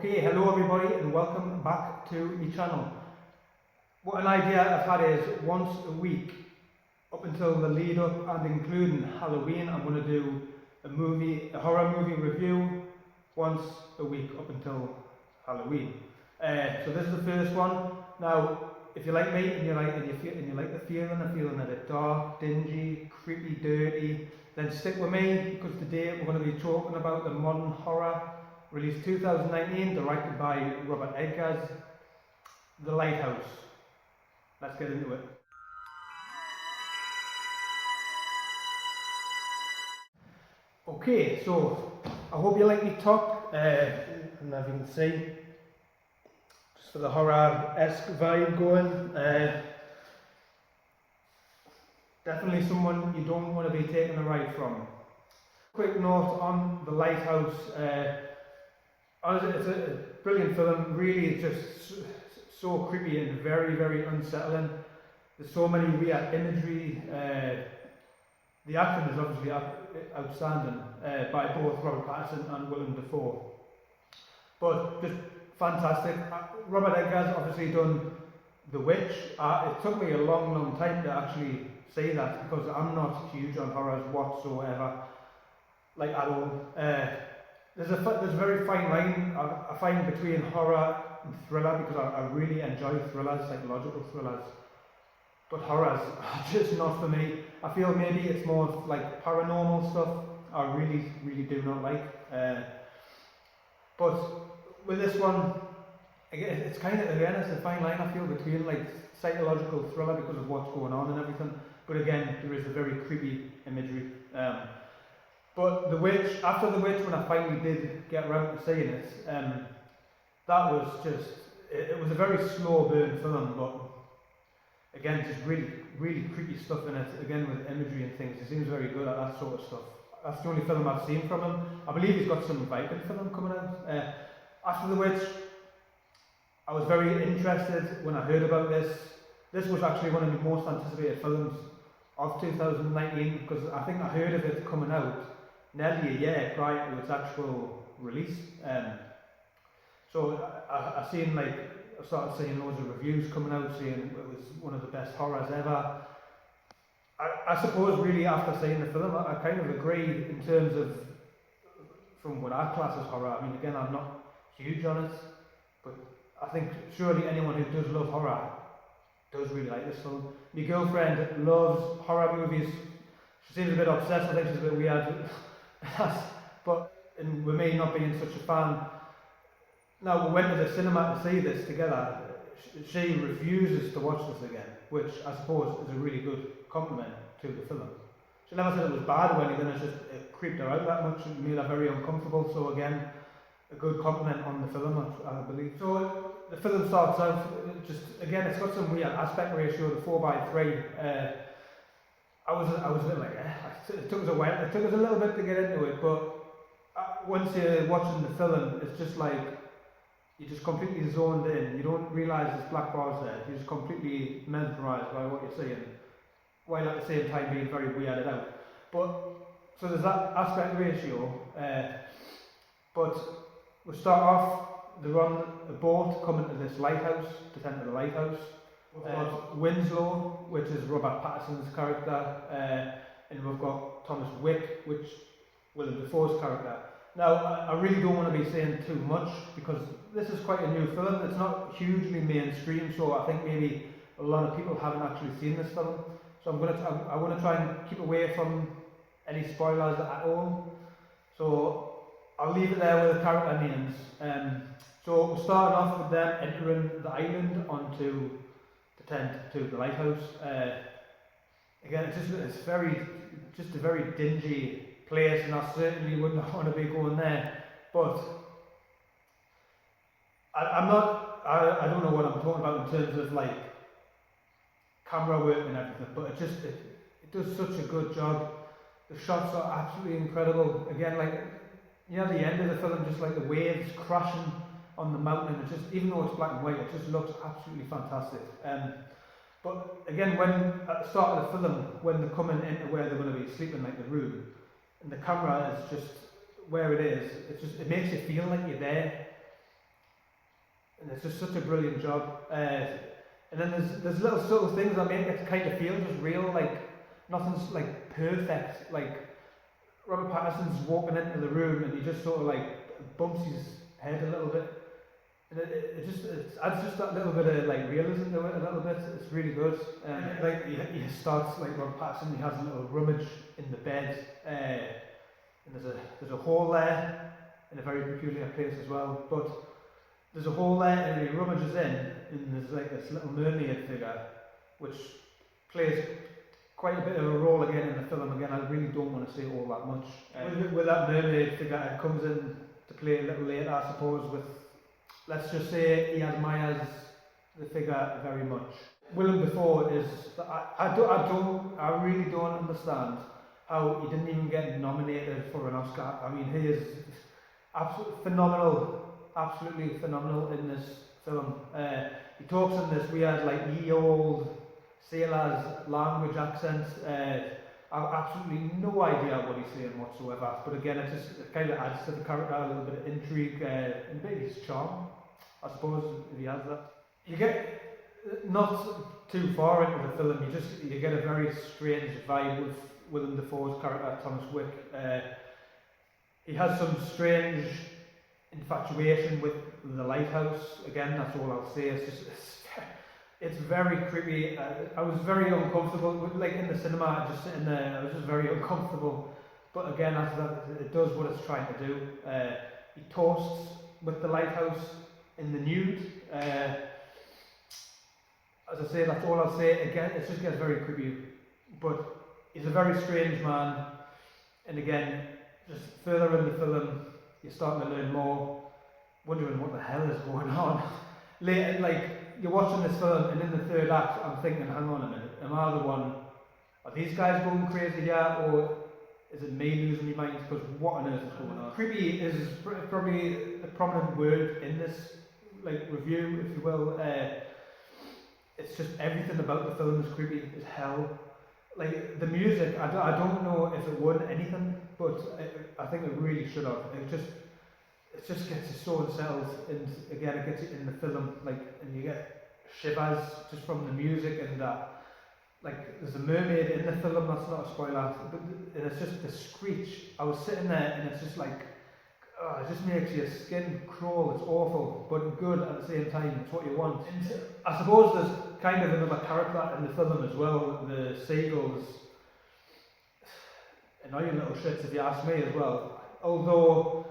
Okay, hello everybody and welcome back to my channel. What an idea I've had is once a week up until the lead up and including Halloween, I'm going to do a horror movie review once a week up until Halloween. So this is the first one. Now, if you like me and you like the feeling a bit dark, dingy, creepy, dirty, then stick with me because today we're going to be talking about the modern horror released 2019, directed by Robert Eggars, The Lighthouse. Let's get into it. Okay, so I hope you like me top, and as you can see, just for the horror-esque vibe going. Definitely someone you don't want to be taking a ride from. Quick note on The Lighthouse. Honestly, it's a brilliant film. Really, it's just so creepy and very, very unsettling. There's so many weird imagery. The acting is obviously outstanding by both Robert Pattinson and Willem Dafoe. But just fantastic. Robert Eggers obviously done The Witch. It took me a long, long time to actually say that because I'm not huge on horrors whatsoever, like at all. There's a very fine line I find between horror and thriller because I really enjoy thrillers, psychological thrillers. But horrors are just not for me. I feel maybe it's more like paranormal stuff I really, really do not like. But with this one, it's kind of, again, it's a fine line I feel between like psychological thriller because of what's going on and everything. But again, there is a very creepy imagery. But The Witch, after The Witch, when I finally did get around to seeing it, that was just, it was a very slow burn film, but again, just really, really creepy stuff in it, again with imagery and things. He seems very good at that sort of stuff. That's the only film I've seen from him. I believe he's got some Viking film coming out. After The Witch, I was very interested when I heard about this. This was actually one of the most anticipated films of 2019 because I think I heard of it coming out nearly a year prior to its actual release. So I started seeing loads of reviews coming out saying it was one of the best horrors ever. I suppose really after seeing the film, I kind of agree in terms of from what I class as horror. I mean, again, I'm not huge on it, but I think surely anyone who does love horror does really like this film. My girlfriend loves horror movies. She seems a bit obsessed. I think she's a bit weird. But and with me not being such a fan, now we went to the cinema to see this together. She refuses to watch this again, which I suppose is a really good compliment to the film. She never said it was bad or anything, it's just it creeped her out that much and made her very uncomfortable. So again, a good compliment on the film, I believe. So the film starts out just, again, it's got some weird aspect ratio, the 4:3. I was a bit like, it took us a while, it took us a little bit to get into it, but once you're watching the film, it's just like, you're just completely zoned in, you don't realise there's black bars there, you're just completely mesmerised by what you're seeing, while at the same time being very weirded out. But, so there's that aspect ratio, but we start off, they're on a boat coming to this lighthouse, to tend to the lighthouse. We've got Winslow, which is Robert Pattinson's character, and we've got Thomas Wick, which Willem Dafoe's character. Now, I really don't want to be saying too much because this is quite a new film. It's not hugely mainstream, so I think maybe a lot of people haven't actually seen this film. So I want to try and keep away from any spoilers at all. So I'll leave it there with the character names. So we'll start off with them entering the island onto the tent to the lighthouse. Again, it's just a very dingy place, and I certainly wouldn't want to be going there. But I don't know what I'm talking about in terms of like camera work and everything, but it does such a good job. The shots are absolutely incredible. Again, like the end of the film, just like the waves crashing on the mountain, it just, even though it's black and white, it just looks absolutely fantastic. But again, when at the start of the film, when they're coming into where they're going to be sleeping, like the room, and the camera is just where it is, it makes you feel like you're there. and it's just such a brilliant job. And then there's little subtle things that make it kind of feel just real, like nothing's like perfect. Like Robert Pattinson's walking into the room and he just sort of like bumps his head a little bit, and it adds just that little bit of like realism to it a little bit. It's really good. Like he starts like Robert Pattinson, he has a little rummage in the bed, and there's a hole there in a very peculiar place as well. But there's a hole there, and he rummages in, and there's like this little mermaid figure, which plays quite a bit of a role again in the film. Again, I really don't want to say all that much. With that mermaid figure, it comes in to play a little later, I suppose, with, let's just say, he admires the figure very much. Willem Dafoe is, I really don't understand how he didn't even get nominated for an Oscar. I mean, he is absolutely phenomenal in this film. He talks in this weird, like, ye old sailor's language accent. I've absolutely no idea what he's saying whatsoever, but again, it kind of adds to the character, a little bit of intrigue, and maybe his charm, I suppose, if he has that. You get not too far into the film, you get a very strange vibe with Willem Dafoe's character, Thomas Wick. He has some strange infatuation with the lighthouse. Again, that's all I'll say. It's very creepy. I was very uncomfortable, like in the cinema, just sitting there. I was just very uncomfortable. But again, after that, it does what it's trying to do. He toasts with the lighthouse in the nude. As I say, that's all I'll say. Again, it just gets very creepy. But he's a very strange man. And again, just further in the film, you're starting to learn more, wondering what the hell is going on. Later, like, you're watching this film, and in the third act, I'm thinking, hang on a minute, am I the one? Are these guys going crazy here, or is it me losing my mind? Because what on earth is going on? Creepy is probably a prominent word in this, like, review, if you will. It's just everything about the film is creepy as hell. Like, the music, I don't know if it won anything, but I think it really should have. It just gets you so unsettled, and again, it gets you in the film, like, and you get shivers just from the music, and that, like, there's a mermaid in the film, that's not a spoiler, but and it's just the screech. I was sitting there, and it's just like, it just makes your skin crawl. It's awful, but good at the same time. It's what you want. And I suppose there's kind of another character in the film as well. The seagulls, annoying little shits if you ask me as well. Although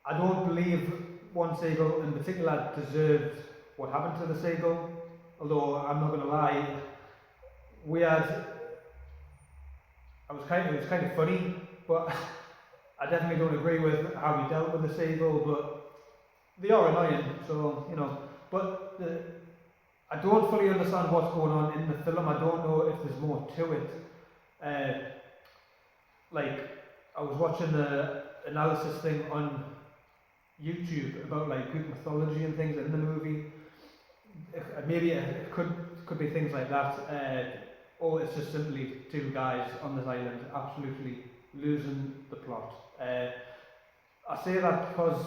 I don't believe one seagull in particular deserved what happened to the seagull. Although I'm not going to lie, it was kind of funny, but I definitely don't agree with how he dealt with the seagull. But they are annoying, so you know. But I don't fully understand what's going on in the film. I don't know if there's more to it. Like, I was watching the analysis thing on YouTube about like Greek mythology and things in the movie. Maybe it could be things like that, or it's just simply two guys on this island absolutely losing the plot. I say that because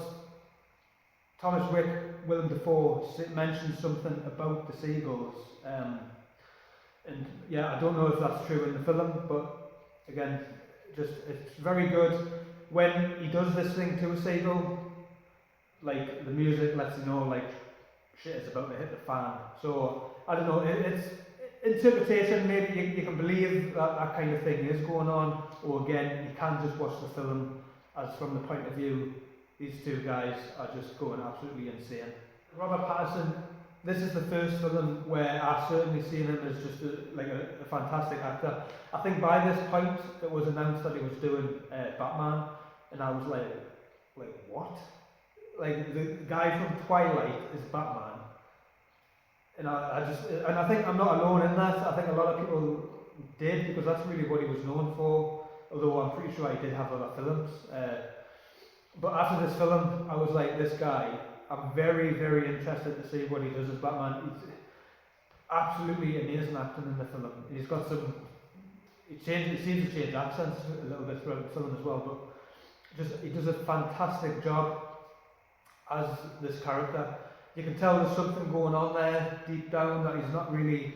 Thomas Wick, Willem Dafoe mentioned something about the seagulls, and yeah, I don't know if that's true in the film, but again, it's very good. When he does this thing to a seagull, like, the music lets you know, like, shit is about to hit the fan. So I don't know, it's interpretation. Maybe you can believe that kind of thing is going on, or again, you can just watch the film as from the point of view these two guys are just going absolutely insane. Robert Pattinson, this is the first film where I've certainly seen him as just a fantastic actor. I think by this point it was announced that he was doing Batman, and I was like what? Like, the guy from Twilight is Batman, and I think I'm not alone in that. I think a lot of people did, because that's really what he was known for. Although I'm pretty sure he did have other films. But after this film, I was like, this guy, I'm very, very interested to see what he does as Batman. He's absolutely amazing acting in the film. He's got some, he seems to change accents a little bit throughout the film as well, but he does a fantastic job as this character. you can tell there's something going on there deep down that he's not really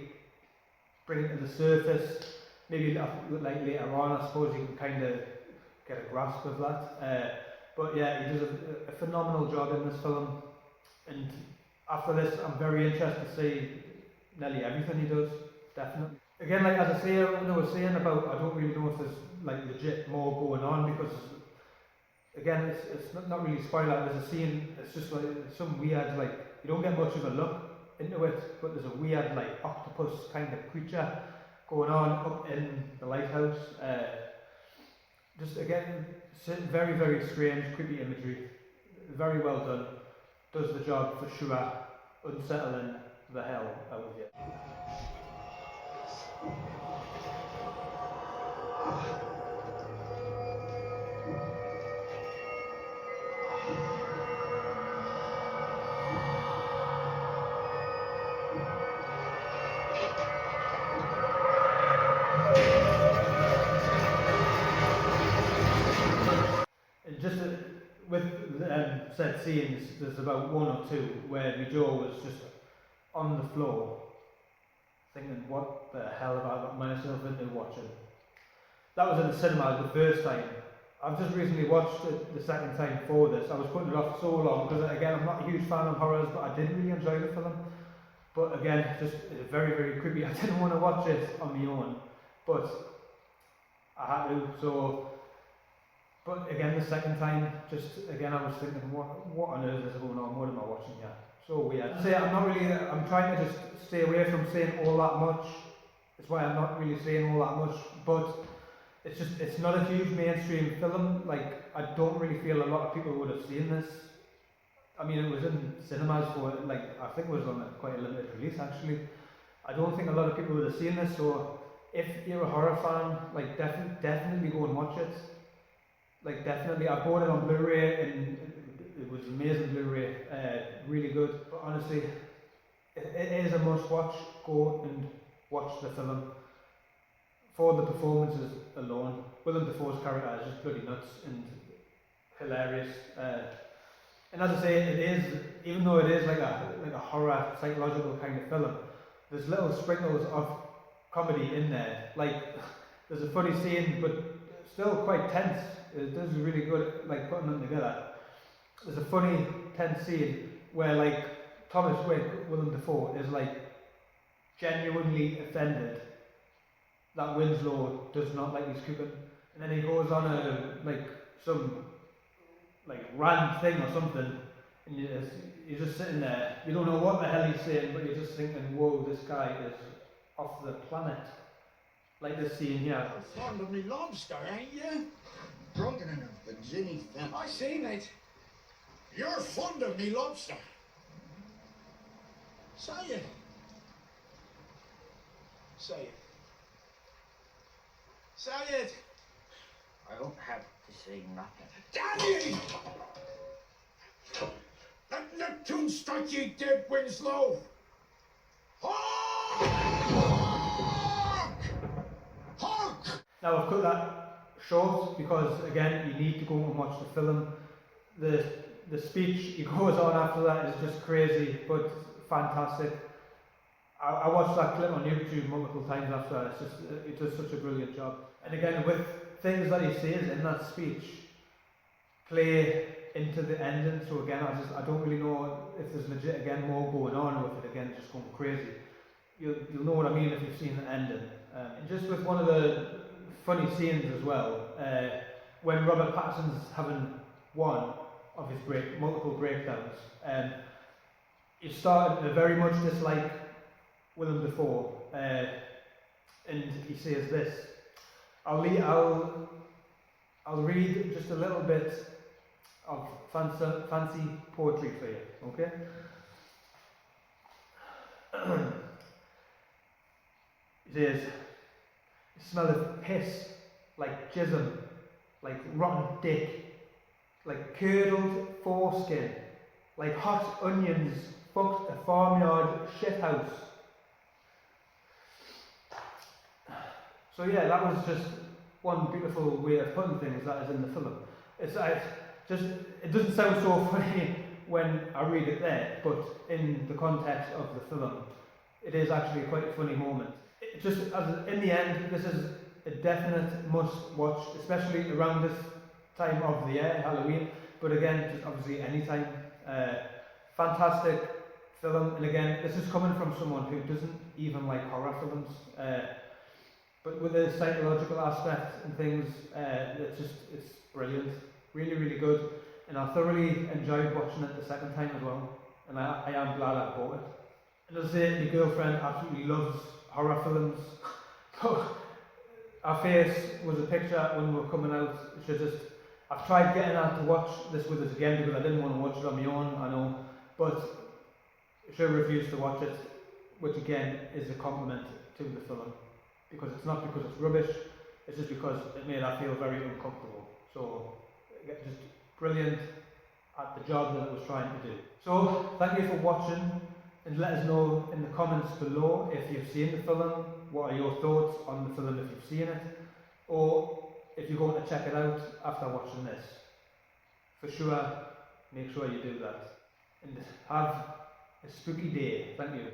bringing to the surface. Maybe like later on, I suppose you can kind of get a grasp of that. But yeah, he does a phenomenal job in this film, and after this, I'm very interested to see nearly everything he does. Definitely. Again, like as I say, when I was saying about, I don't really know if there's like legit more going on, because again, it's not really spoiler. There's a scene. It's just like some weird, like, you don't get much of a look into it, but there's a weird like octopus kind of creature going on up in the lighthouse. Just again, very, very strange, creepy imagery. Very well done. Does the job for sure. Unsettling the hell out of you. And just with said scenes, there's about one or two where Joe was just on the floor thinking, what the hell have I got myself into watching? That was in the cinema the first time. I've just recently watched it the second time for this. I was putting it off so long because, again, I'm not a huge fan of horrors, but I did really enjoy the film. But again, just very, very creepy. I didn't want to watch it on my own, but I had to. So, but again, the second time, just again, I was thinking, what on earth is going on? What am I watching here? So weird. I'm trying to just stay away from saying all that much. That's why I'm not really saying all that much. But it's not a huge mainstream film. Like, I don't really feel a lot of people would have seen this. I mean, it was in cinemas for, like, I think it was on quite a limited release actually. I don't think a lot of people would have seen this. So if you're a horror fan, like, definitely go and watch it. Like, definitely, I bought it on Blu-ray and it was amazing Blu-ray, really good. But honestly, it is a must-watch. Go and watch the film. For the performances alone, Willem Dafoe's character is just bloody nuts and hilarious. And as I say, it is, even though it is like a horror, psychological kind of film, there's little sprinkles of comedy in there. Like, there's a funny scene, but still quite tense. It does really good, like, putting them together. There's a funny, tense scene where, like, Thomas Wick, Willem Dafoe, is, like, genuinely offended that Winslow does not like his cooking. And then he goes on some rant thing or something, and you're just sitting there. You don't know what the hell he's saying, but you're just thinking, whoa, this guy is off the planet. Like this scene here. You're fond of me lobster, ain't you? Drunken enough, the zinny fence. I seen it. You're fond of me lobster. Say it. Say it. Say it. I don't have to say nothing. Daddy! Let Neptune strike ye dead, Winslow! Hark! Hark! Now I've cut that short because, again, you need to go and watch the film. The speech he goes on after that is just crazy, but fantastic. I watched that clip on YouTube multiple times after that. It does such a brilliant job. And again, with things that he says in that speech play into the ending. So again, I don't really know if there's legit again more going on with it again, just going crazy. You'll know what I mean if you've seen the ending. And just with one of the funny scenes as well, when Robert Pattinson's having one of his multiple breakdowns, he started to very much dislike Willem Dafoe, and he says this. I'll read just a little bit of fancy poetry for you, okay? He says, you smell of piss, like jism, like rotten dick, like curdled foreskin, like hot onions fucked a farmyard shithouse. So yeah, that was just one beautiful way of putting things that is in the film. It doesn't sound so funny when I read it there, but in the context of the film, it is actually quite a funny moment. It just, in the end, this is a definite must-watch, especially around this time of the year, Halloween. But again, just obviously any time. Fantastic film, and again, this is coming from someone who doesn't even like horror films. But with the psychological aspect and things, it's brilliant, really, really good. And I thoroughly enjoyed watching it the second time as well. And I am glad I bought it. And as I say, my girlfriend absolutely loves horror films. So our face was a picture when we were coming out. I've tried getting her to watch this with us again because I didn't want to watch it on my own, I know. But she refused to watch it, which again is a compliment to the film. Because it's not because it's rubbish, it's just because it made her feel very uncomfortable. So, just brilliant at the job that it was trying to do. So, thank you for watching, and let us know in the comments below if you've seen the film, what are your thoughts on the film if you've seen it, or if you're going to check it out after watching this. For sure, make sure you do that. And have a spooky day. Thank you.